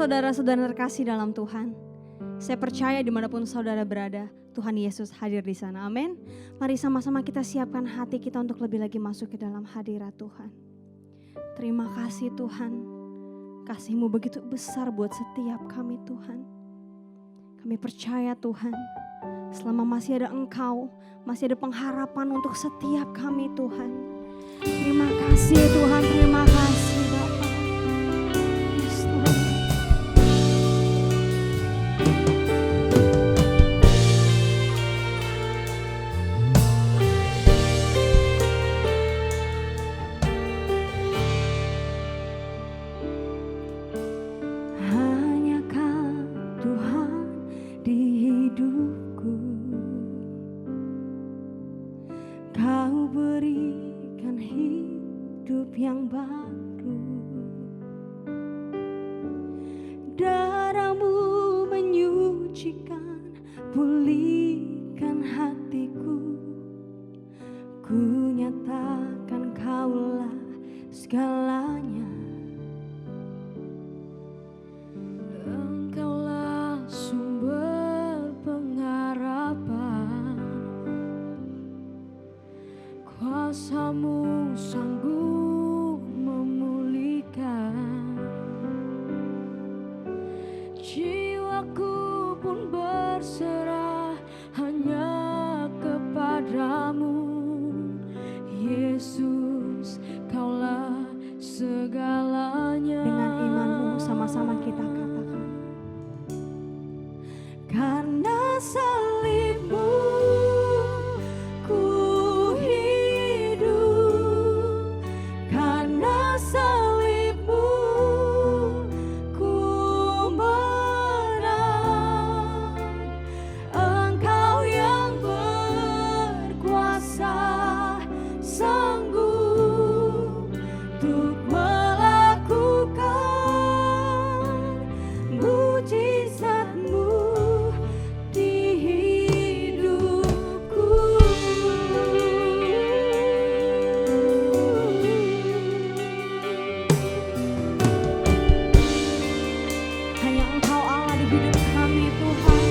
saudara-saudara terkasih dalam Tuhan, saya percaya dimanapun saudara berada, Tuhan Yesus hadir di sana. Amin. Mari sama-sama kita siapkan hati kita untuk lebih lagi masuk ke dalam hadirat Tuhan. Terima kasih Tuhan, kasih-Mu begitu besar buat setiap kami Tuhan. Kami percaya Tuhan, selama masih ada Engkau, masih ada pengharapan untuk setiap kami Tuhan. Terima kasih Tuhan, terima kasih Bapa. Yes, Tuhan. Hanya Kau Tuhan di hidupku, Kau berikan hidup yang baru. Darah-Mu menyucikan, pulihkan hatiku. Ku nyatakan Kaulah segalanya. Engkaulah sumber pengharapan, kuasa-Mu sanggup memulihkan. Jiwaku pun berserah hanya kepadamu. Yesus, Kaulah segalanya. Dengan imanmu sama-sama kita katakan. Karena salib-Mu ku hidup, karena salib-Mu ku menang. Engkau yang berkuasa sanggup untuk melakukan mujizat-Mu di hidupku. Hanya Engkau Allah di hidup kami Tuhan.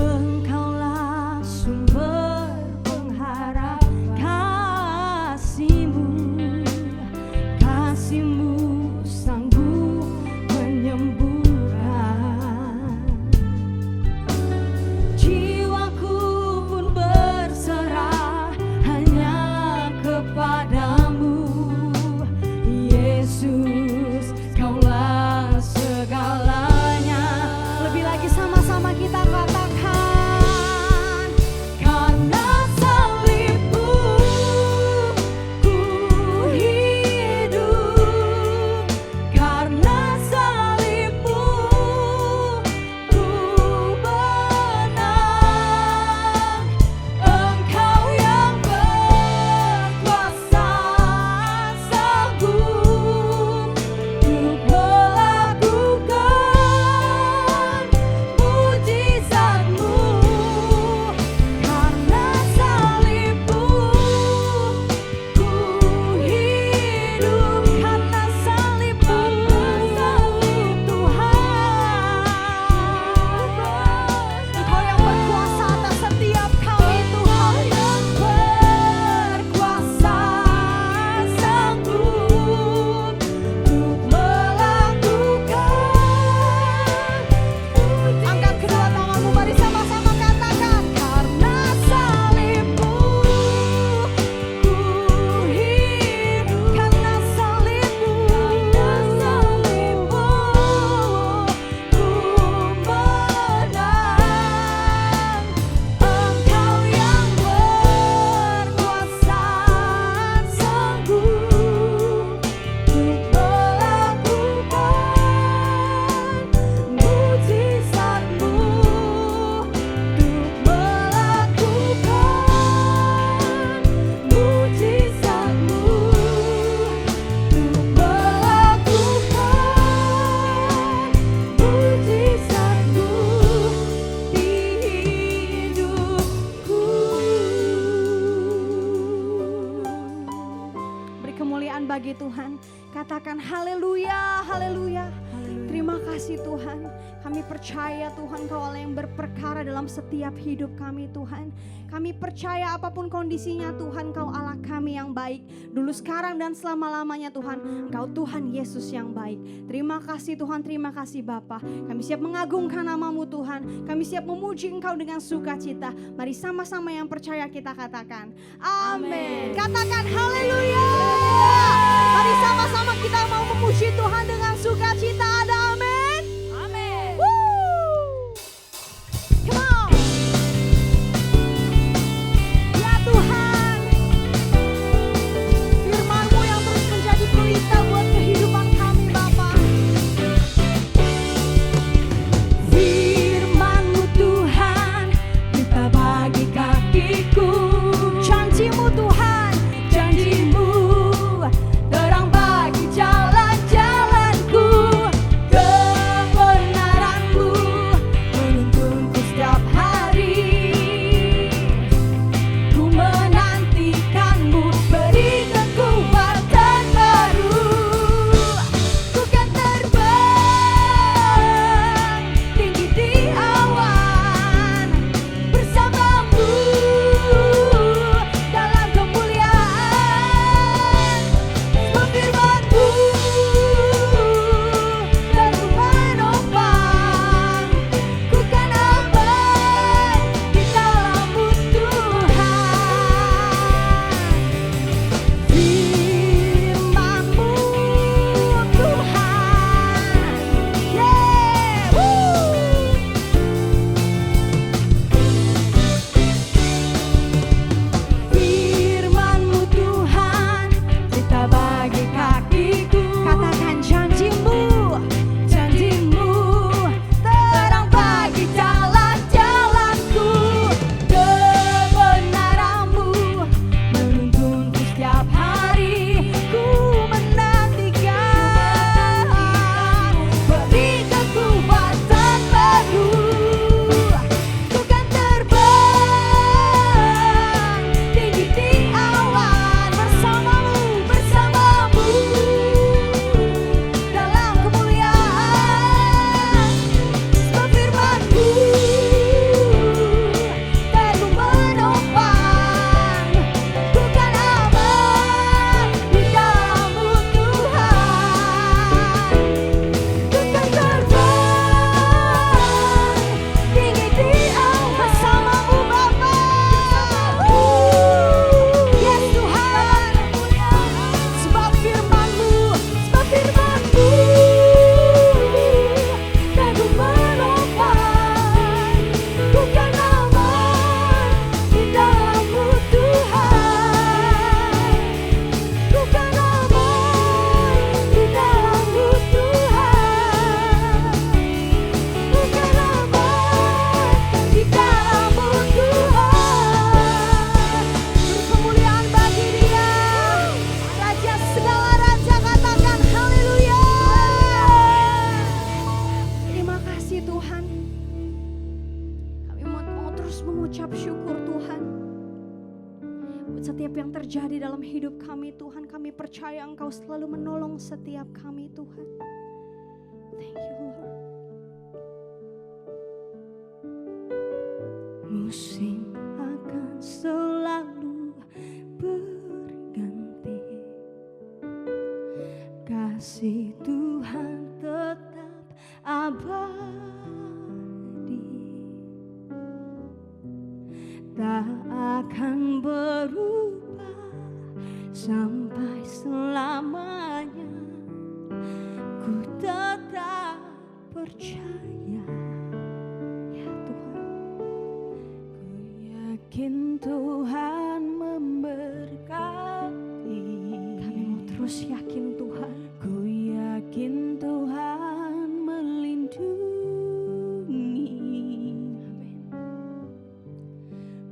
Engkaulah sumber pengharap, kasih-Mu, kasih-Mu sanggup menyembuhkan. Jiwaku pun berserah hanya kepadamu. Yesus, Kaulah segalanya. Lebih lagi sama-sama kita katakan. Karena salib-Mu ku hidup, karena salib-Mu ku menang. Engkau yang berkuasa sanggup untuk melakukan mujizat-Mu. Karena salib-Mu ku hidup, karena salib-Mu Tuhan. Engkau yang berkuasa atas setiap kami Tuhan. Berkuasa sanggup untuk melakukan. Angkat kedua tanganmu, mari sama-sama katakan. Karena salib-Mu ku hidup, karena salib-Mu ku menang. Engkau yang berkuasa sanggup untuk melakukan mujizat-Mu, untuk melakukan mujizat-Mu, untuk melakukan mujizat-Mu di hidupku. Beri kemuliaan bagi Tuhan, Katakan haleluya, haleluya. Terima kasih Tuhan. Kami percaya Tuhan Kau Allah yang berperkara dalam setiap hidup kami Tuhan. Kami percaya apapun kondisinya Tuhan Kau Allah kami yang baik. Dulu, sekarang, dan selama-lamanya Tuhan. Engkau Tuhan Yesus yang baik. Terima kasih Tuhan, terima kasih Bapa. Kami siap mengagungkan nama-Mu Tuhan. Kami siap memuji Engkau dengan sukacita. Mari sama-sama yang percaya kita katakan amin. Katakan haleluya. Mari sama-sama kita mau memuji Tuhan dengan sukacita. Ada amin. Amin. Come on. Ya Tuhan, firman-Mu yang terus menjadi pelita buat kehidupan kami Bapa. Firman-Mu Tuhan, pelita bagi kakiku. Janji-Mu Tuhan, janji-Mu terang bagi jalan-jalanku. Kebenaran-Mu menuntunku setiap hari. Ku menantikan-Mu, beri kekuatan baru. Ku kan terbang tinggi di awan bersama-Mu dalam kemuliaan. Firman-Mu dan ku menopang. Ku kan aman di dalam-Mu Tuhan. Firman-Mu Tuhan, yeah, Firman-Mu Tuhan, pelita bagi kakiku. Katakan janji-Mu, janji-Mu terang bagi jalan-jalanku. Kebenaran-Mu menuntunku setiap hari. Ku menantikan, beri kekuatan baru. Ku kan terbang tinggi di awan bersama-Mu, bersama-Mu dalam kemuliaan. Sebab firman-Mu dan ku menopang. Ku kan aman di dalam-Mu Tuhan. Ku kan terbang tinggi di awan bersama-Mu Bapa. Yes Tuhan, sebab firman-Mu dan ku menopang. Ku kan aman di dalam-Mu Tuhan. Ku kan aman di dalam-Mu Tuhan. Ku kan aman di dalam-Mu Tuhan. Kemuliaan bagi Dia, Raja segala raja. Katakan haleluya. Terima kasih Tuhan. Kami mau terus mengucap syukur Tuhan buat setiap yang terjadi dalam hidup kami Tuhan. Kami percaya Engkau selalu menolong setiap kami Tuhan. Thank you Lord. Musim akan selalu berganti, kasih Tuhan tetap abadi, tak akan berubah sampai selamanya. Ku tetap percaya, ya Tuhan. Ku yakin Tuhan memberkati. Kami mau terus yakin Tuhan. Ku yakin Tuhan melindungi. Amin.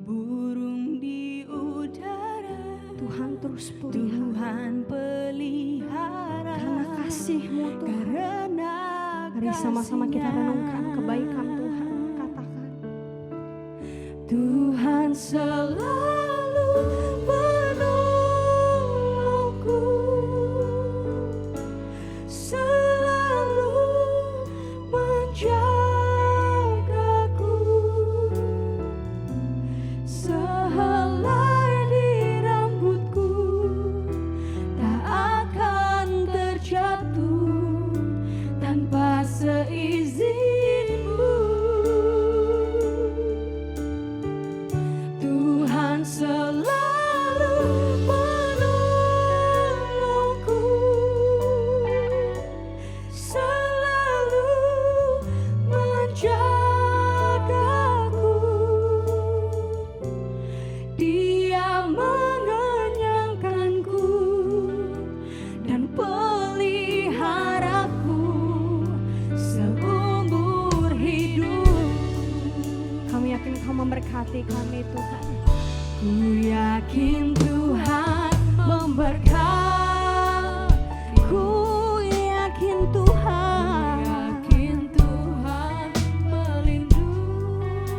Burung di udara Tuhan terus pelihara. Tuhan pelihara karena kasih-Mu Tuhan. Karena mari sama-sama kita renungkan kebaikan Tuhan. Katakan Tuhan selalu menolongku. memberkati kami Tuhan. Ku yakin Tuhan memberkati. Ku yakin Tuhan melindungi.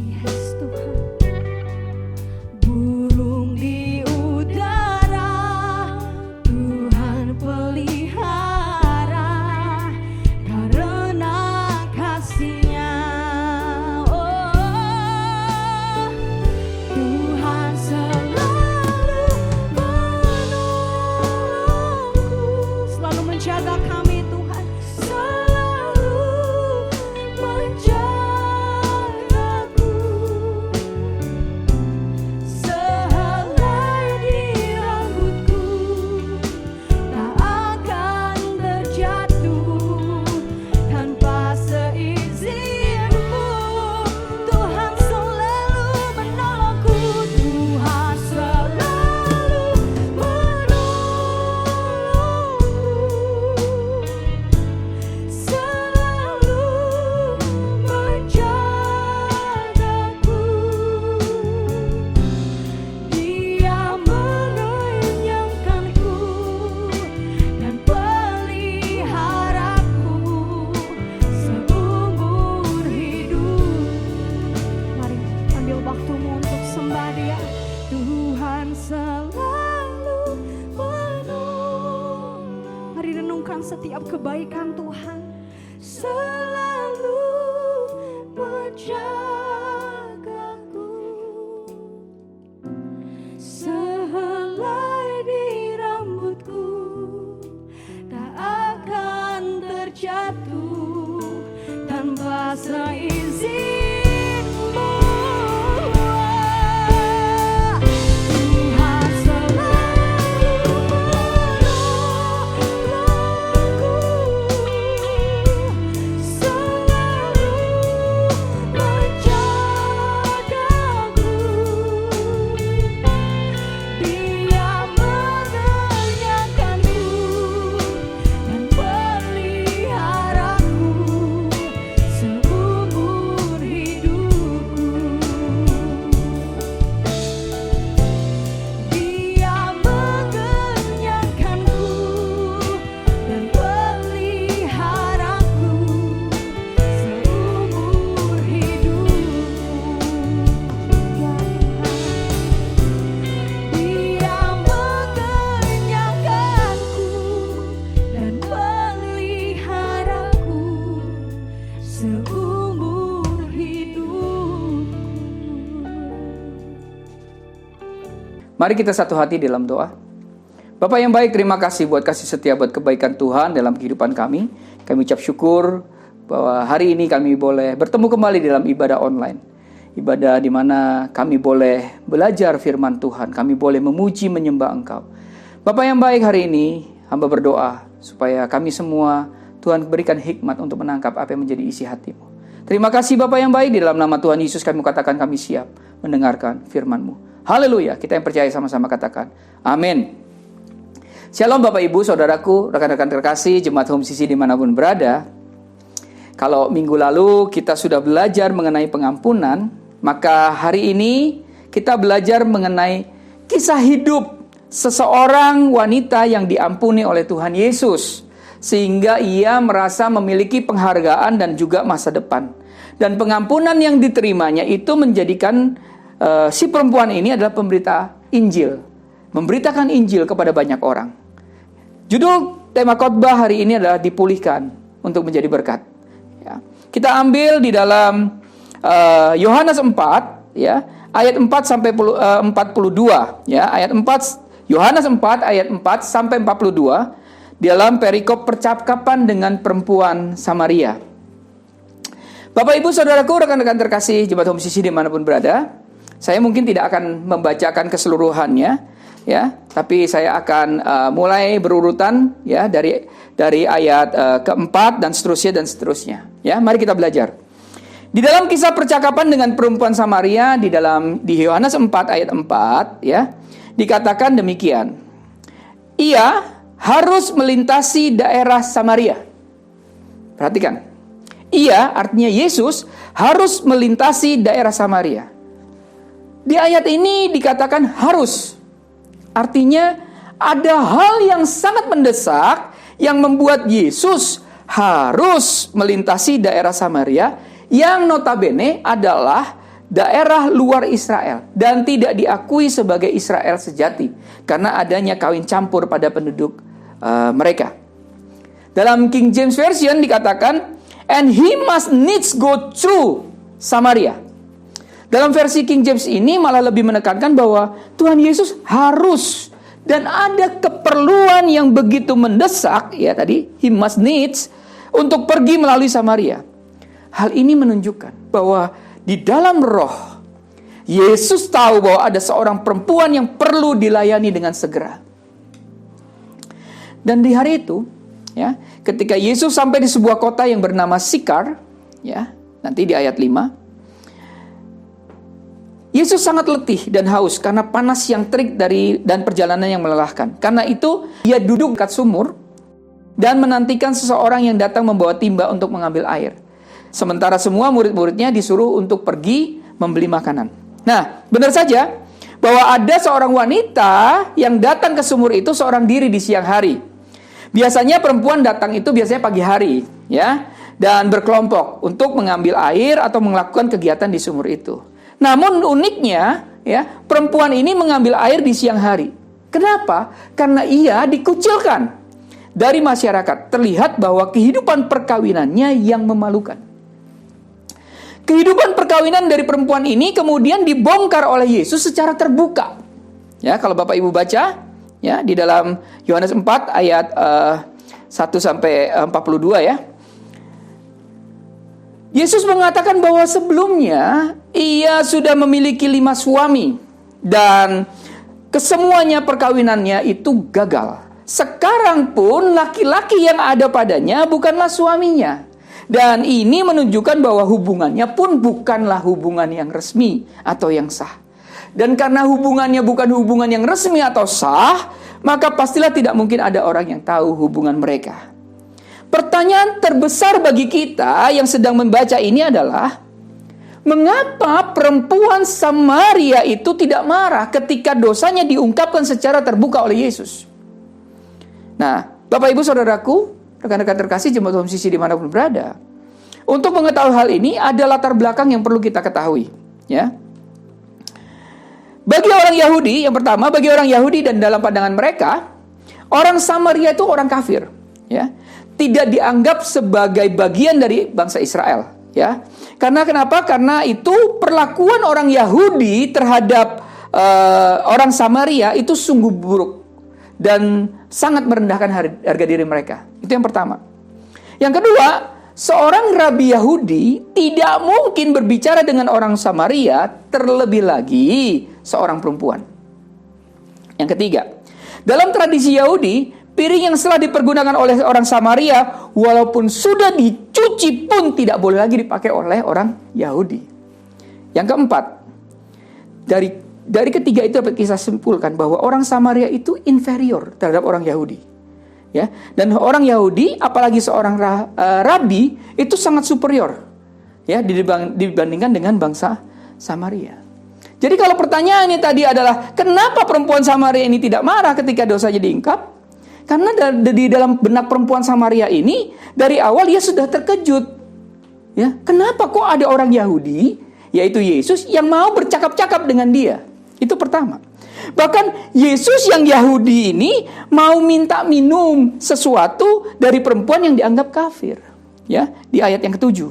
Yes, Tuhan. Burung di udara Tuhan pelihara karena kasih-Nya. Oh, Tuhan selalu menolongku, selalu menjaga kami Tuhan, selalu menjagaku. Sehelai di rambutku tak akan terjatuh tanpa seizin-Mu. Tuhan selalu menolongku, Tuhan selalu menolongku, selalu menjagaku. Dia mengenyangkanku dan peliharaku seumur hidup. Mari ambil waktumu untuk sembah Dia. Tuhan selalu menolong. Mari renungkan setiap kebaikan Tuhan. Selalu menjagaku. Sehelai di rambutku tak akan terjatuh tanpa seizin-Mu. Tuhan selalu menolongku, selalu menjagaku. Dia mengenyangkanku dan peliharaku seumur hidupku. Dia mengenyangkanku dan peliharaku seumur hidupku. Ya Tuhan, Dia mengenyangkanku dan peliharaku seumur hidupku. Mari kita satu hati dalam doa. Bapak yang baik, terima kasih buat kasih setia, buat kebaikan Tuhan dalam kehidupan kami. Kami ucap syukur bahwa hari ini kami boleh bertemu kembali dalam ibadah online. Ibadah di mana kami boleh belajar firman Tuhan. Kami boleh memuji, menyembah Engkau. Bapak yang baik, hari ini hamba berdoa supaya kami semua Tuhan berikan hikmat untuk menangkap apa yang menjadi isi hati-Mu. Terima kasih Bapak yang baik, di dalam nama Tuhan Yesus kami katakan kami siap mendengarkan firman-Mu. Haleluya, kita yang percaya sama-sama katakan amin. Shalom Bapak Ibu, Saudaraku, rekan-rekan terkasih, Jemaat Home Sisi dimanapun berada. Kalau minggu lalu kita sudah belajar mengenai pengampunan, maka hari ini kita belajar mengenai kisah hidup seseorang wanita yang diampuni oleh Tuhan Yesus, sehingga ia merasa memiliki penghargaan dan juga masa depan. Dan pengampunan yang diterimanya itu menjadikan si perempuan ini adalah pemberita Injil, memberitakan Injil kepada banyak orang. Judul tema khotbah hari ini adalah dipulihkan untuk menjadi berkat. Ya. Kita ambil di dalam Yohanes 4, ya, ayat 4 sampai 42, ya, ayat 4 Yohanes 4 ayat 4 sampai 42 dalam perikop percakapan dengan perempuan Samaria. Bapak Ibu Saudaraku, rekan-rekan terkasih Jemaat Home Sisi dimanapun berada, saya mungkin tidak akan membacakan keseluruhannya, ya, tapi saya akan mulai berurutan, ya, dari ayat keempat dan seterusnya, ya. Mari kita belajar. Di dalam kisah percakapan dengan perempuan Samaria di Yohanes 4 ayat 4, ya, dikatakan demikian. Ia harus melintasi daerah Samaria. Perhatikan. Ia, artinya Yesus, harus melintasi daerah Samaria. Di ayat ini dikatakan harus. Artinya ada hal yang sangat mendesak yang membuat Yesus harus melintasi daerah Samaria yang notabene adalah daerah luar Israel dan tidak diakui sebagai Israel sejati karena adanya kawin campur pada penduduk mereka. Dalam King James Version dikatakan, and he must needs go through Samaria. Dalam versi King James ini malah lebih menekankan bahwa Tuhan Yesus harus dan ada keperluan yang begitu mendesak, ya tadi, he must needs, untuk pergi melalui Samaria. Hal ini menunjukkan bahwa di dalam roh, Yesus tahu bahwa ada seorang perempuan yang perlu dilayani dengan segera. Dan di hari itu, ya, ketika Yesus sampai di sebuah kota yang bernama Sikar, ya, nanti di ayat 5, Yesus sangat letih dan haus karena panas yang terik dan perjalanan yang melelahkan. Karena itu, ia duduk dekat sumur dan menantikan seseorang yang datang membawa timba untuk mengambil air. Sementara semua murid-muridnya disuruh untuk pergi membeli makanan. Nah, benar saja bahwa ada seorang wanita yang datang ke sumur itu seorang diri di siang hari. Biasanya perempuan datang itu biasanya pagi hari, ya, dan berkelompok untuk mengambil air atau melakukan kegiatan di sumur itu. Namun uniknya, ya, perempuan ini mengambil air di siang hari. Kenapa? Karena ia dikucilkan dari masyarakat. Terlihat bahwa kehidupan perkawinannya yang memalukan. Kehidupan perkawinan dari perempuan ini kemudian dibongkar oleh Yesus secara terbuka. Ya, kalau Bapak Ibu baca, ya, di dalam Yohanes 4 ayat 1 sampai 42, ya. Yesus mengatakan bahwa sebelumnya ia sudah memiliki 5 suami dan kesemuanya perkawinannya itu gagal. Sekarang pun laki-laki yang ada padanya bukanlah suaminya. Dan ini menunjukkan bahwa hubungannya pun bukanlah hubungan yang resmi atau yang sah. Dan karena hubungannya bukan hubungan yang resmi atau sah, maka pastilah tidak mungkin ada orang yang tahu hubungan mereka. Pertanyaan terbesar bagi kita yang sedang membaca ini adalah, mengapa perempuan Samaria itu tidak marah ketika dosanya diungkapkan secara terbuka oleh Yesus? Nah, Bapak Ibu Saudaraku, rekan-rekan terkasih jemaat Tuhan Sisi dimanapun berada, untuk mengetahui hal ini ada latar belakang yang perlu kita ketahui, ya. Bagi orang Yahudi, yang pertama, bagi orang Yahudi dan dalam pandangan mereka, orang Samaria itu orang kafir, ya. Tidak dianggap sebagai bagian dari bangsa Israel, ya. Karena kenapa? Karena itu perlakuan orang Yahudi terhadap orang Samaria itu sungguh buruk dan sangat merendahkan harga diri mereka. Itu yang pertama. Yang kedua, seorang rabi Yahudi tidak mungkin berbicara dengan orang Samaria, terlebih lagi seorang perempuan. Yang ketiga, dalam tradisi Yahudi, piring yang setelah dipergunakan oleh orang Samaria, walaupun sudah dicuci pun tidak boleh lagi dipakai oleh orang Yahudi. Yang keempat, dari ketiga itu dapat kita simpulkan bahwa orang Samaria itu inferior terhadap orang Yahudi. Ya, dan orang Yahudi, apalagi seorang rabi, itu sangat superior, ya, dibandingkan dengan bangsa Samaria. Jadi kalau pertanyaannya tadi adalah, kenapa perempuan Samaria ini tidak marah ketika dosanya diungkap? Karena di dalam benak perempuan Samaria ini, dari awal ia sudah terkejut. Ya, kenapa kok ada orang Yahudi, yaitu Yesus, yang mau bercakap-cakap dengan dia? Itu pertama. Bahkan Yesus yang Yahudi ini mau minta minum sesuatu dari perempuan yang dianggap kafir. Ya, di ayat yang ke-7.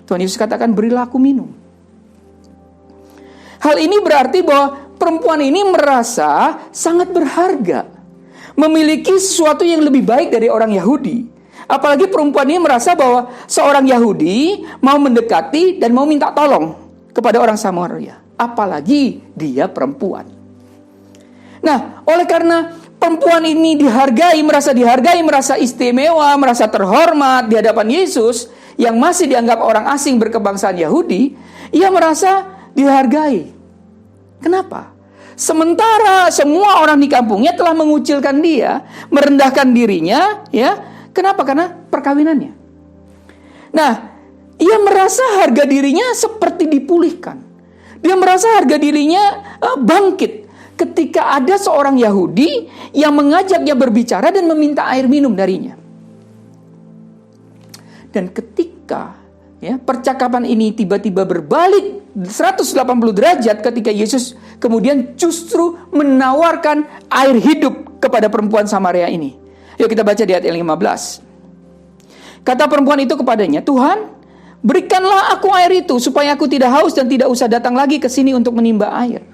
Tuhan Yesus katakan, berilah aku minum. Hal ini berarti bahwa perempuan ini merasa sangat berharga, memiliki sesuatu yang lebih baik dari orang Yahudi. Apalagi perempuan ini merasa bahwa seorang Yahudi mau mendekati dan mau minta tolong kepada orang Samaria. Apalagi dia perempuan. Nah, oleh karena perempuan ini dihargai, merasa istimewa, merasa terhormat di hadapan Yesus, yang masih dianggap orang asing berkebangsaan Yahudi, ia merasa dihargai. Kenapa? Sementara semua orang di kampungnya telah mengucilkan dia, merendahkan dirinya, ya. Kenapa? Karena perkawinannya. Nah, ia merasa harga dirinya seperti dipulihkan. Dia merasa harga dirinya bangkit ketika ada seorang Yahudi yang mengajaknya berbicara dan meminta air minum darinya. Dan ketika percakapan ini tiba-tiba berbalik 180 derajat ketika Yesus kemudian justru menawarkan air hidup kepada perempuan Samaria ini. Yuk kita baca di ayat 15. Kata perempuan itu kepadanya, "Tuhan, berikanlah aku air itu supaya aku tidak haus dan tidak usah datang lagi ke sini untuk menimba air."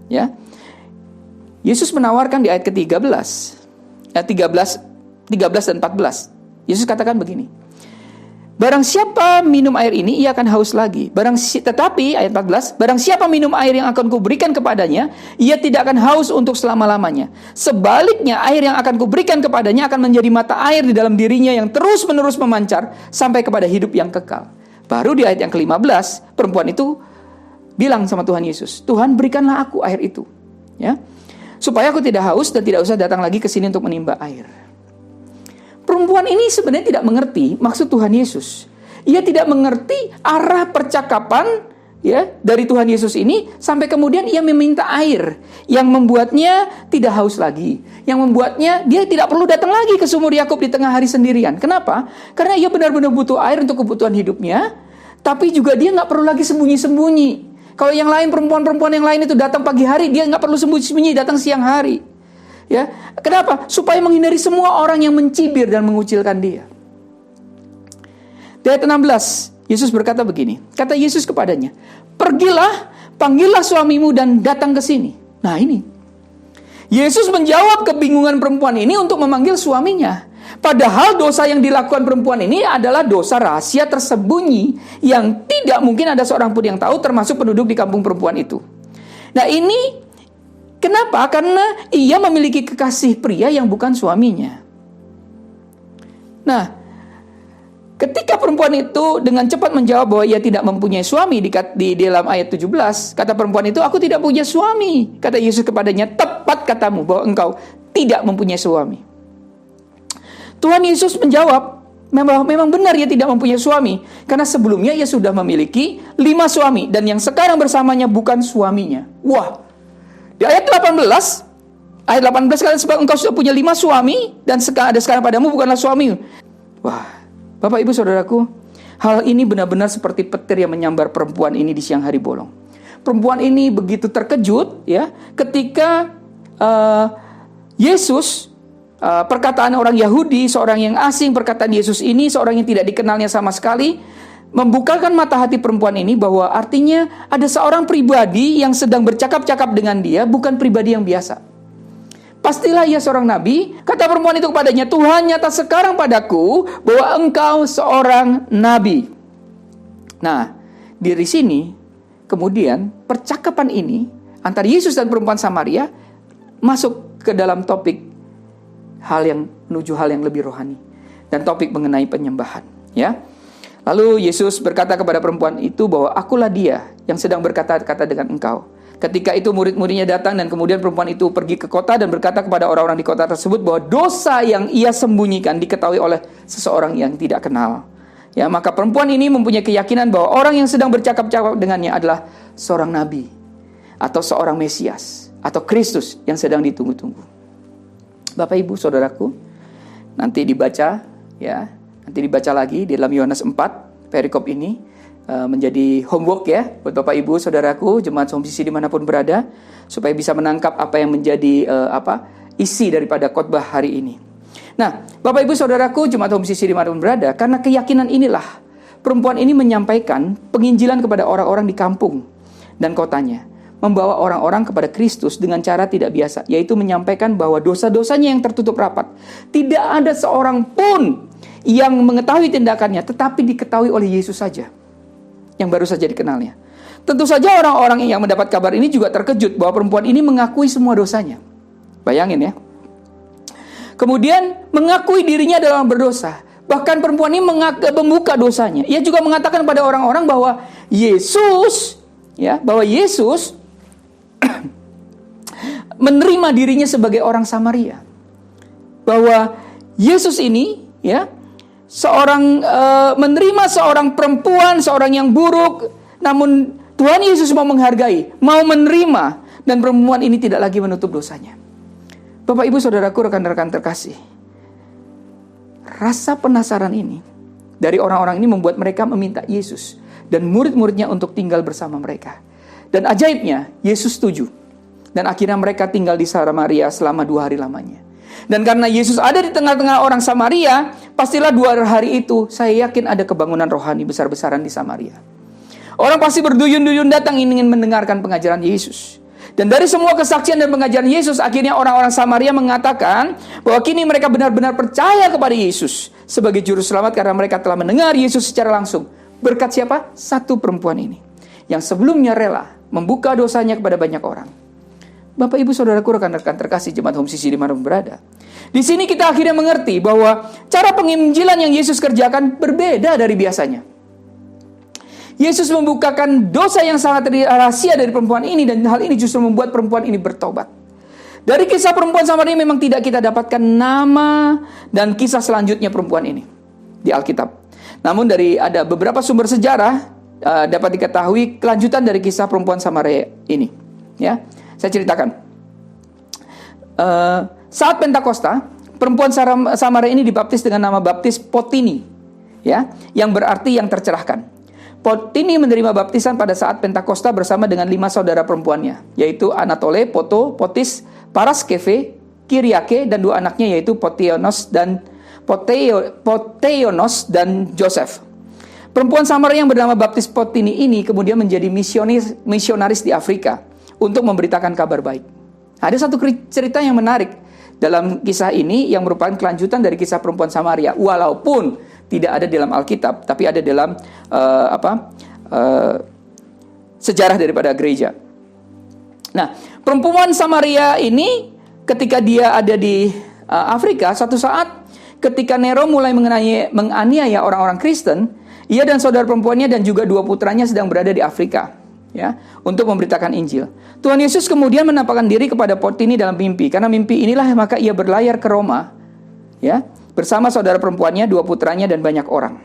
Ya. Yesus menawarkan di ayat ke-13. Ayat 13 dan 14. Yesus katakan begini. "Barang siapa minum air ini, ia akan haus lagi. Tetapi," ayat 14, "barang siapa minum air yang akan kuberikan kepadanya, ia tidak akan haus untuk selama-lamanya. Sebaliknya, air yang akan kuberikan kepadanya akan menjadi mata air di dalam dirinya yang terus-menerus memancar sampai kepada hidup yang kekal." Baru di ayat yang ke-15, perempuan itu bilang sama Tuhan Yesus, "Tuhan, berikanlah aku air itu, ya, supaya aku tidak haus dan tidak usah datang lagi ke sini untuk menimba air." Perempuan ini sebenarnya tidak mengerti maksud Tuhan Yesus. Ia tidak mengerti arah percakapan dari Tuhan Yesus ini sampai kemudian ia meminta air yang membuatnya tidak haus lagi, yang membuatnya dia tidak perlu datang lagi ke sumur Yakub di tengah hari sendirian. Kenapa? Karena ia benar-benar butuh air untuk kebutuhan hidupnya, tapi juga dia nggak perlu lagi sembunyi-sembunyi. Kalau yang lain, perempuan-perempuan yang lain itu datang pagi hari, dia nggak perlu sembunyi-sembunyi, datang siang hari. Ya, kenapa? Supaya menghindari semua orang yang mencibir dan mengucilkan dia. Di ayat 16, Yesus berkata begini. Kata Yesus kepadanya, "Pergilah, panggillah suamimu dan datang ke sini." Nah ini, Yesus menjawab kebingungan perempuan ini untuk memanggil suaminya. Padahal dosa yang dilakukan perempuan ini adalah dosa rahasia tersembunyi yang tidak mungkin ada seorang pun yang tahu, termasuk penduduk di kampung perempuan itu. Nah ini, kenapa? Karena ia memiliki kekasih pria yang bukan suaminya. Nah, ketika perempuan itu dengan cepat menjawab bahwa ia tidak mempunyai suami, di dalam ayat 17, kata perempuan itu, "Aku tidak punya suami." Kata Yesus kepadanya, "Tepat katamu bahwa engkau tidak mempunyai suami." Tuhan Yesus menjawab, memang benar ia tidak mempunyai suami, karena sebelumnya ia sudah memiliki 5 suami, dan yang sekarang bersamanya bukan suaminya. Wah! Di ayat 18 kata, "Sebab engkau sudah punya 5 suami, dan ada sekarang padamu bukanlah suami." Wah, Bapak Ibu Saudaraku, hal ini benar-benar seperti petir yang menyambar perempuan ini di siang hari bolong. Perempuan ini begitu terkejut ketika Yesus, perkataan orang Yahudi, seorang yang asing, perkataan Yesus ini, seorang yang tidak dikenalnya sama sekali, membukakan mata hati perempuan ini bahwa artinya ada seorang pribadi yang sedang bercakap-cakap dengan dia, bukan pribadi yang biasa. "Pastilah ia seorang nabi," kata perempuan itu kepadanya, "Tuhan, nyata sekarang padaku bahwa engkau seorang nabi." Nah, dari sini kemudian percakapan ini antara Yesus dan perempuan Samaria masuk ke dalam topik menuju hal yang lebih rohani dan topik mengenai penyembahan, ya. Lalu Yesus berkata kepada perempuan itu bahwa akulah dia yang sedang berkata-kata dengan engkau. Ketika itu murid-muridnya datang dan kemudian perempuan itu pergi ke kota dan berkata kepada orang-orang di kota tersebut bahwa dosa yang ia sembunyikan diketahui oleh seseorang yang tidak kenal. Ya, maka perempuan ini mempunyai keyakinan bahwa orang yang sedang bercakap-cakap dengannya adalah seorang nabi atau seorang Mesias atau Kristus yang sedang ditunggu-tunggu. Bapak Ibu Saudaraku, nanti dibaca lagi di dalam Yohanes 4, perikop ini menjadi homework ya buat Bapak Ibu Saudaraku, jemaat Home CC dimanapun berada, supaya bisa menangkap apa yang menjadi isi daripada khotbah hari ini. Nah, Bapak Ibu Saudaraku, jemaat Home CC dimanapun berada, karena keyakinan inilah perempuan ini menyampaikan penginjilan kepada orang-orang di kampung dan kotanya, membawa orang-orang kepada Kristus dengan cara tidak biasa, yaitu menyampaikan bahwa dosa-dosanya yang tertutup rapat. Tidak ada seorang pun yang mengetahui tindakannya, tetapi diketahui oleh Yesus saja, yang baru saja dikenalnya. Tentu saja orang-orang yang mendapat kabar ini juga terkejut bahwa perempuan ini mengakui semua dosanya. Bayangin ya. Kemudian mengakui dirinya adalah berdosa. Bahkan perempuan ini membuka dosanya. Ia juga mengatakan pada orang-orang bahwa Yesus menerima dirinya sebagai orang Samaria. Bahwa Yesus ini menerima seorang perempuan, seorang yang buruk, namun Tuhan Yesus mau menghargai, mau menerima, dan perempuan ini tidak lagi menutup dosanya. Bapak, Ibu, Saudaraku, rekan-rekan terkasih, rasa penasaran ini dari orang-orang ini membuat mereka meminta Yesus dan murid-muridnya untuk tinggal bersama mereka. Dan ajaibnya, Yesus setuju. Dan akhirnya mereka tinggal di Samaria selama 2 hari lamanya. Dan karena Yesus ada di tengah-tengah orang Samaria, pastilah 2 hari itu saya yakin ada kebangunan rohani besar-besaran di Samaria. Orang pasti berduyun-duyun datang ingin mendengarkan pengajaran Yesus. Dan dari semua kesaksian dan pengajaran Yesus, akhirnya orang-orang Samaria mengatakan bahwa kini mereka benar-benar percaya kepada Yesus sebagai juru selamat karena mereka telah mendengar Yesus secara langsung. Berkat siapa? Satu perempuan ini, yang sebelumnya rela membuka dosanya kepada banyak orang. Bapak, Ibu, Saudaraku, rekan-rekan terkasih jemaat Home CC dimanapun berada. Di sini kita akhirnya mengerti bahwa cara penginjilan yang Yesus kerjakan berbeda dari biasanya. Yesus membukakan dosa yang sangat rahasia dari perempuan ini, dan hal ini justru membuat perempuan ini bertobat. Dari kisah perempuan Samaria memang tidak kita dapatkan nama dan kisah selanjutnya perempuan ini di Alkitab. Namun dari ada beberapa sumber sejarah dapat diketahui kelanjutan dari kisah perempuan Samaria ini. Ya, saya ceritakan. Saat Pentakosta, perempuan Samaria ini dibaptis dengan nama baptis Potini, ya, yang berarti yang tercerahkan. Potini menerima baptisan pada saat Pentakosta bersama dengan 5 saudara perempuannya, yaitu Anatole, Poto, Potis, Paraskeve, Kiriake, dan 2 anaknya yaitu Poteinos dan Joseph. Perempuan Samaria yang bernama baptis Potini ini kemudian menjadi misionaris di Afrika untuk memberitakan kabar baik. Ada satu cerita yang menarik dalam kisah ini yang merupakan kelanjutan dari kisah perempuan Samaria, walaupun tidak ada dalam Alkitab, tapi ada dalam sejarah daripada gereja. Nah, perempuan Samaria ini ketika dia ada di Afrika, suatu saat ketika Nero mulai menganiaya orang-orang Kristen, ia dan saudara perempuannya dan juga 2 putranya sedang berada di Afrika, ya, untuk memberitakan Injil. Tuhan Yesus kemudian menampakkan diri kepada Potini dalam mimpi. Karena mimpi inilah maka ia berlayar ke Roma, ya, bersama saudara perempuannya, 2 putranya, dan banyak orang.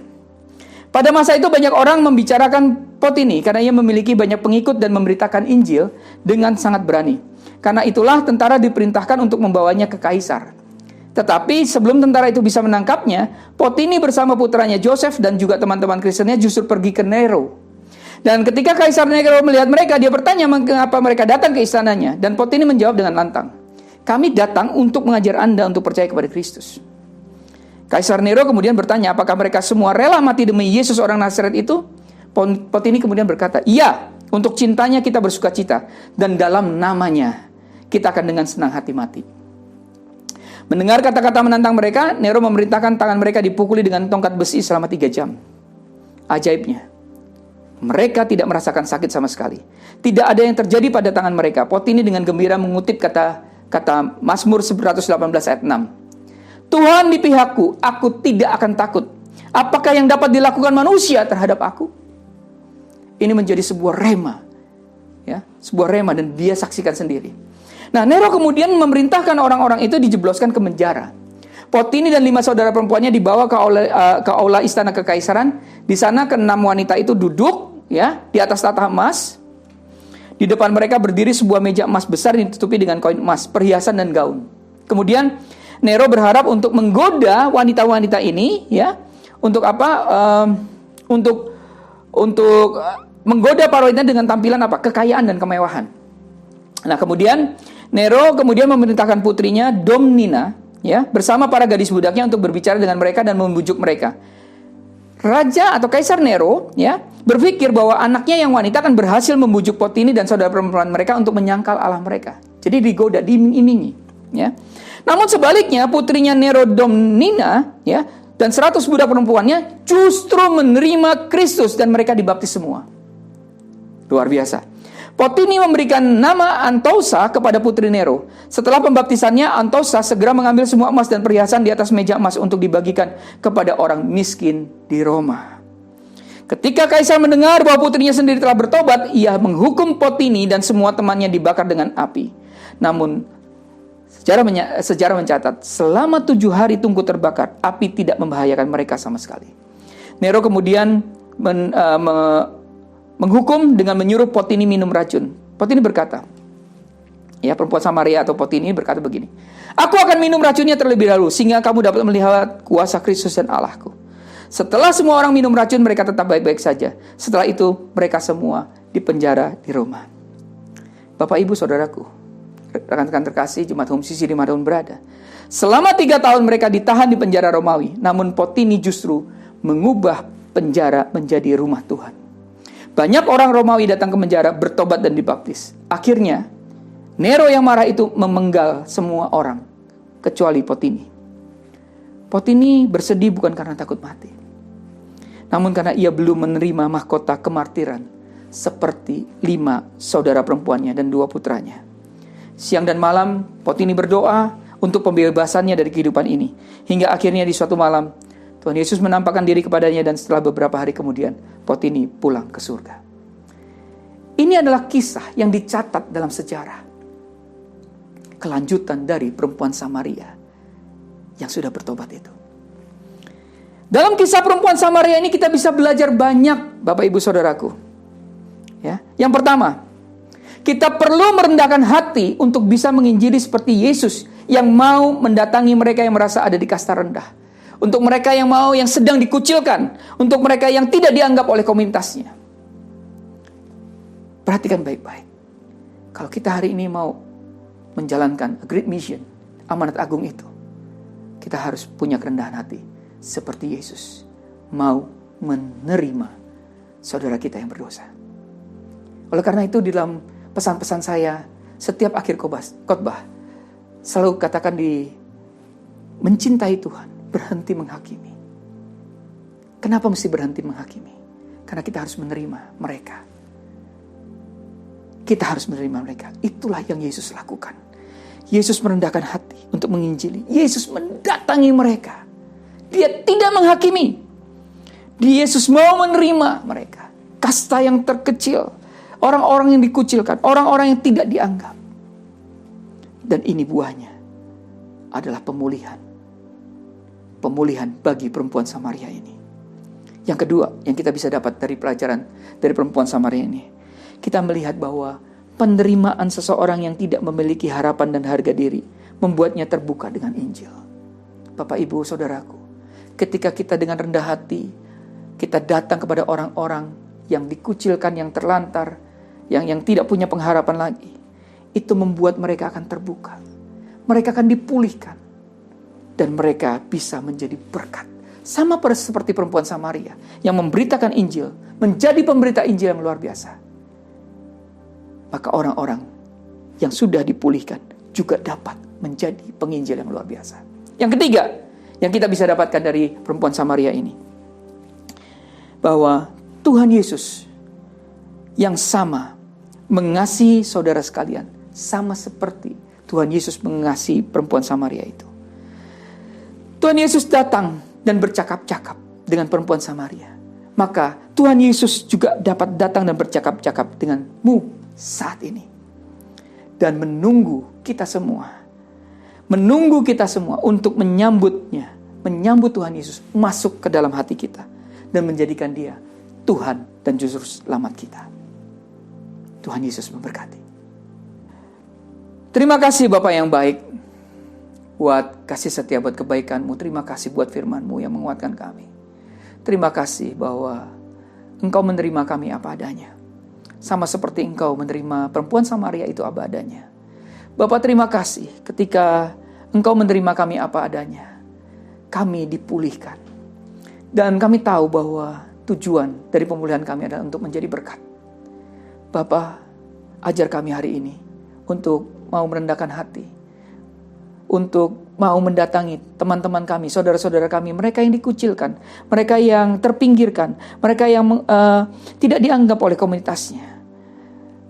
Pada masa itu banyak orang membicarakan Potini karena ia memiliki banyak pengikut dan memberitakan Injil dengan sangat berani. Karena itulah tentara diperintahkan untuk membawanya ke Kaisar. Tetapi sebelum tentara itu bisa menangkapnya, Potini bersama putranya Joseph dan juga teman-teman Kristennya justru pergi ke Nero. Dan ketika Kaisar Nero melihat mereka, dia bertanya mengapa mereka datang ke istananya. Dan Potini menjawab dengan lantang, "Kami datang untuk mengajar Anda untuk percaya kepada Kristus." Kaisar Nero kemudian bertanya, apakah mereka semua rela mati demi Yesus orang Nazaret itu? Potini kemudian berkata, "Iya, untuk cintanya kita bersuka cita, dan dalam namanya kita akan dengan senang hati mati." Mendengar kata-kata menantang mereka, Nero memerintahkan tangan mereka dipukuli dengan tongkat besi selama 3 jam. Ajaibnya, mereka tidak merasakan sakit sama sekali. Tidak ada yang terjadi pada tangan mereka. Potini dengan gembira mengutip kata Mazmur 118 ayat 6. "Tuhan di pihakku, aku tidak akan takut. Apakah yang dapat dilakukan manusia terhadap aku?" Ini menjadi sebuah rema, ya, sebuah rema, dan dia saksikan sendiri. Nah, Nero kemudian memerintahkan orang-orang itu dijebloskan ke penjara. Potini dan 5 saudara perempuannya dibawa ke aula istana kekaisaran. Di sana ke-6 wanita itu duduk, ya, di atas tahta emas. Di depan mereka berdiri sebuah meja emas besar yang ditutupi dengan koin emas, perhiasan dan gaun. Kemudian Nero berharap untuk menggoda wanita-wanita ini, ya, untuk apa? Untuk menggoda para wanita dengan tampilan apa? Kekayaan dan kemewahan. Nah, kemudian Nero memerintahkan putrinya Domnina, ya, bersama para gadis budaknya untuk berbicara dengan mereka dan membujuk mereka. Raja atau Kaisar Nero, ya, berpikir bahwa anaknya yang wanita akan berhasil membujuk Potini dan saudara perempuan mereka untuk menyangkal Allah mereka. Jadi digoda, diiming-imingi, ya. Namun sebaliknya, putrinya Nero Domnina, ya, dan 100 budak perempuannya justru menerima Kristus dan mereka dibaptis semua. Luar biasa. Potini memberikan nama Antausa kepada putri Nero. Setelah pembaptisannya, Antausa segera mengambil semua emas dan perhiasan di atas meja emas untuk dibagikan kepada orang miskin di Roma. Ketika Kaisar mendengar bahwa putrinya sendiri telah bertobat, ia menghukum Potini dan semua temannya dibakar dengan api. Namun Sejarah mencatat, selama 7 hari tungku terbakar, api tidak membahayakan mereka sama sekali. Nero kemudian menghukum dengan menyuruh Potini minum racun. Potini berkata, ya, perempuan Samaria atau Potini berkata begini, "Aku akan minum racunnya terlebih dahulu, sehingga kamu dapat melihat kuasa Kristus dan Allahku." Setelah semua orang minum racun, mereka tetap baik-baik saja. Setelah itu, mereka semua dipenjara di Roma. Bapak, Ibu, Saudaraku, rekan-rekan terkasih, Jemaat Home CC dimanapun berada, selama 3 tahun mereka ditahan di penjara Romawi. Namun Potini justru mengubah penjara menjadi rumah Tuhan. Banyak orang Romawi datang ke penjara, bertobat dan dibaptis. Akhirnya Nero yang marah itu memenggal semua orang kecuali Potini. Potini bersedih bukan karena takut mati, namun karena ia belum menerima mahkota kemartiran seperti 5 saudara perempuannya dan 2 putranya. Siang dan malam Potini berdoa untuk pembebasannya dari kehidupan ini. Hingga akhirnya di suatu malam Tuhan Yesus menampakkan diri kepadanya, dan setelah beberapa hari kemudian Potini pulang ke surga. Ini adalah kisah yang dicatat dalam sejarah, kelanjutan dari perempuan Samaria yang sudah bertobat itu. Dalam kisah perempuan Samaria ini kita bisa belajar banyak, Bapak Ibu Saudaraku. Ya, yang pertama, kita perlu merendahkan hati untuk bisa menginjili seperti Yesus yang mau mendatangi mereka yang merasa ada di kasta rendah. Untuk mereka yang sedang dikucilkan. Untuk mereka yang tidak dianggap oleh komunitasnya. Perhatikan baik-baik. Kalau kita hari ini mau menjalankan a great mission, amanat agung itu, kita harus punya kerendahan hati seperti Yesus mau menerima saudara kita yang berdosa. Oleh karena itu, di dalam pesan-pesan saya setiap akhir khotbah selalu katakan mencintai Tuhan, berhenti menghakimi. Kenapa mesti berhenti menghakimi? Karena kita harus menerima mereka. Kita harus menerima mereka. Itulah yang Yesus lakukan. Yesus merendahkan hati untuk menginjili. Yesus mendatangi mereka. Dia tidak menghakimi. Yesus mau menerima mereka. Kasta yang terkecil, orang-orang yang dikucilkan, orang-orang yang tidak dianggap. Dan ini buahnya adalah pemulihan. Pemulihan bagi perempuan Samaria ini. Yang kedua, yang kita bisa dapat dari pelajaran dari perempuan Samaria ini, kita melihat bahwa penerimaan seseorang yang tidak memiliki harapan dan harga diri membuatnya terbuka dengan Injil. Bapak, Ibu, Saudaraku, ketika kita dengan rendah hati, kita datang kepada orang-orang yang dikucilkan, yang terlantar, yang tidak punya pengharapan lagi, itu membuat mereka akan terbuka. Mereka akan dipulihkan. Dan mereka bisa menjadi berkat. Sama seperti perempuan Samaria yang memberitakan Injil, menjadi pemberita Injil yang luar biasa. Maka orang-orang yang sudah dipulihkan juga dapat menjadi penginjil yang luar biasa. Yang ketiga, yang kita bisa dapatkan dari perempuan Samaria ini, bahwa Tuhan Yesus yang sama mengasihi saudara sekalian, sama seperti Tuhan Yesus mengasihi perempuan Samaria itu. Tuhan Yesus datang dan bercakap-cakap dengan perempuan Samaria. Maka Tuhan Yesus juga dapat datang dan bercakap-cakap denganmu saat ini. Dan menunggu kita semua. Menunggu kita semua untuk menyambutnya. Menyambut Tuhan Yesus masuk ke dalam hati kita. Dan menjadikan dia Tuhan dan Juru Selamat kita. Tuhan Yesus memberkati. Terima kasih Bapak yang baik. Buat kasih setia, buat kebaikan-Mu. Terima kasih buat firman-Mu yang menguatkan kami. Terima kasih bahwa Engkau menerima kami apa adanya. Sama seperti Engkau menerima perempuan Samaria itu apa adanya. Bapak, terima kasih ketika Engkau menerima kami apa adanya. Kami dipulihkan. Dan kami tahu bahwa tujuan dari pemulihan kami adalah untuk menjadi berkat. Bapak, ajar kami hari ini untuk mau merendahkan hati, untuk mau mendatangi teman-teman kami, saudara-saudara kami, mereka yang dikucilkan, mereka yang terpinggirkan, mereka yang tidak dianggap oleh komunitasnya.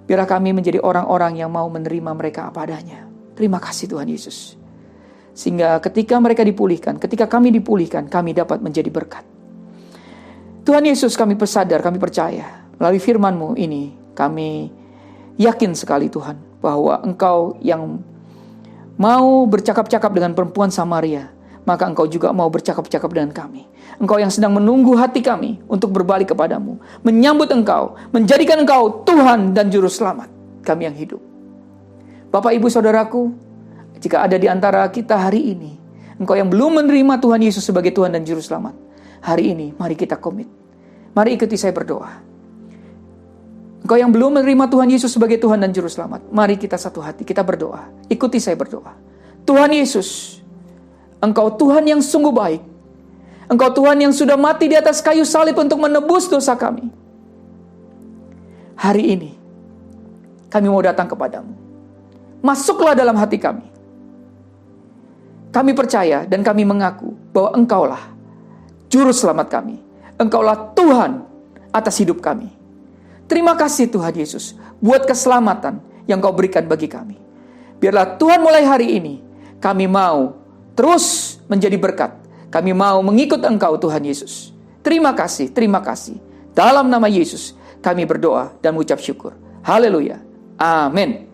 Biarlah kami menjadi orang-orang yang mau menerima mereka apa adanya. Terima kasih Tuhan Yesus. Sehingga ketika mereka dipulihkan, ketika kami dipulihkan, kami dapat menjadi berkat. Tuhan Yesus, kami bersadar, kami percaya, melalui firman-Mu ini, kami yakin sekali Tuhan, bahwa Engkau yang mau bercakap-cakap dengan perempuan Samaria, maka Engkau juga mau bercakap-cakap dengan kami. Engkau yang sedang menunggu hati kami untuk berbalik kepadamu, menyambut Engkau, menjadikan Engkau Tuhan dan Juru Selamat kami yang hidup. Bapak, Ibu, Saudaraku, jika ada di antara kita hari ini, Engkau yang belum menerima Tuhan Yesus sebagai Tuhan dan Juru Selamat, hari ini mari kita komit. Mari ikuti saya berdoa. Engkau yang belum menerima Tuhan Yesus sebagai Tuhan dan Juru Selamat, mari kita satu hati, kita berdoa. Ikuti saya berdoa. Tuhan Yesus, Engkau Tuhan yang sungguh baik. Engkau Tuhan yang sudah mati di atas kayu salib untuk menebus dosa kami. Hari ini, kami mau datang kepadamu. Masuklah dalam hati kami. Kami percaya dan kami mengaku bahwa Engkaulah Juru Selamat kami. Engkaulah Tuhan atas hidup kami. Terima kasih Tuhan Yesus buat keselamatan yang Kau berikan bagi kami. Biarlah Tuhan mulai hari ini kami mau terus menjadi berkat. Kami mau mengikut Engkau Tuhan Yesus. Terima kasih, terima kasih. Dalam nama Yesus kami berdoa dan mengucap syukur. Haleluya. Amin.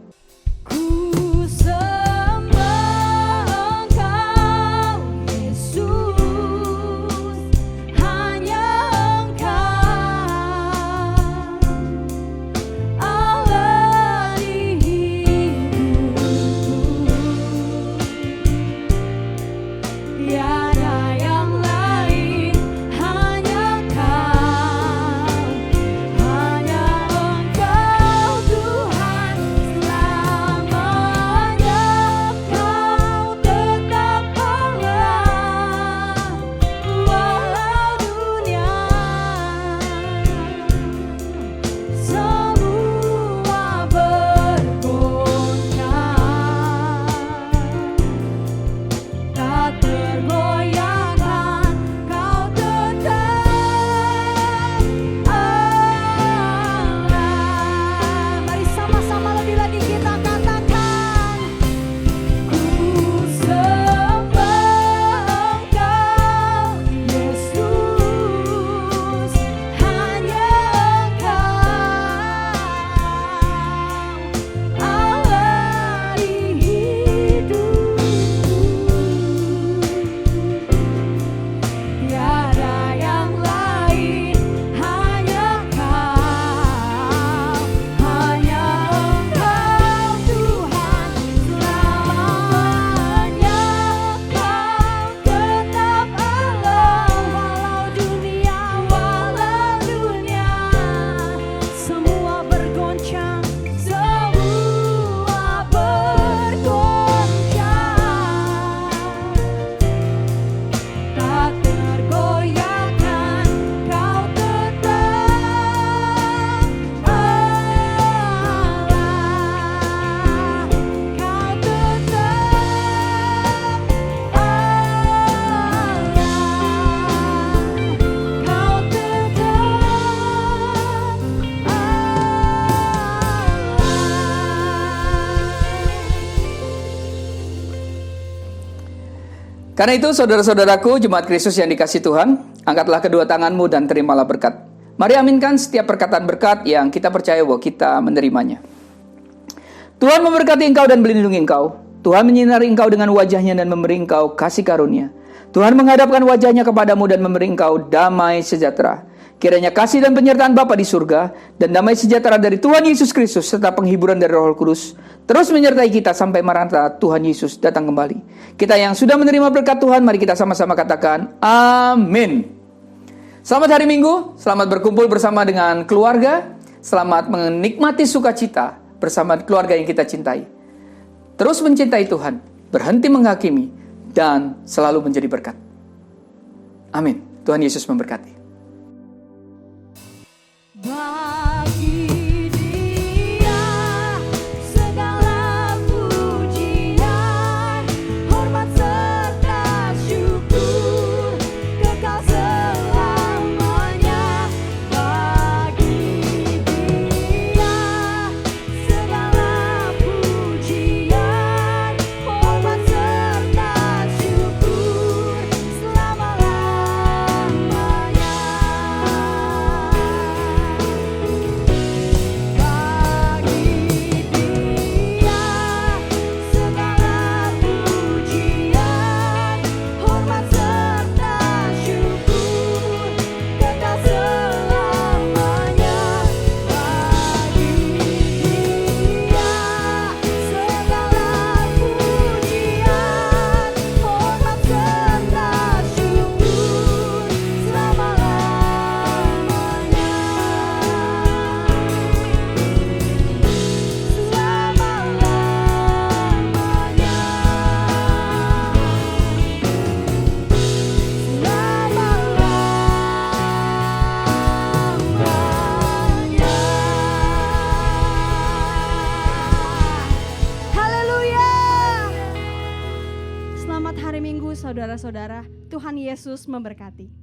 Karena itu saudara-saudaraku, jemaat Kristus yang dikasihi Tuhan, angkatlah kedua tanganmu dan terimalah berkat. Mari aminkan setiap perkataan berkat yang kita percaya bahwa kita menerimanya. Tuhan memberkati engkau dan melindungi engkau. Tuhan menyinari engkau dengan wajahnya dan memberi engkau kasih karunia. Tuhan menghadapkan wajahnya kepadamu dan memberi engkau damai sejahtera. Kiranya kasih dan penyertaan Bapa di surga dan damai sejahtera dari Tuhan Yesus Kristus serta penghiburan dari Roh Kudus terus menyertai kita sampai Maranatha Tuhan Yesus datang kembali. Kita yang sudah menerima berkat Tuhan, mari kita sama-sama katakan amin. Selamat hari Minggu, selamat berkumpul bersama dengan keluarga, selamat menikmati sukacita bersama keluarga yang kita cintai. Terus mencintai Tuhan, berhenti menghakimi, dan selalu menjadi berkat. Amin. Tuhan Yesus memberkati. Bagi Dia segala pujian, hormat serta syukur kekal selamanya. Bagi Dia segala pujian, hormat serta syukur selama-lamanya. Selamat hari Minggu saudara-saudara. Tuhan Yesus memberkati.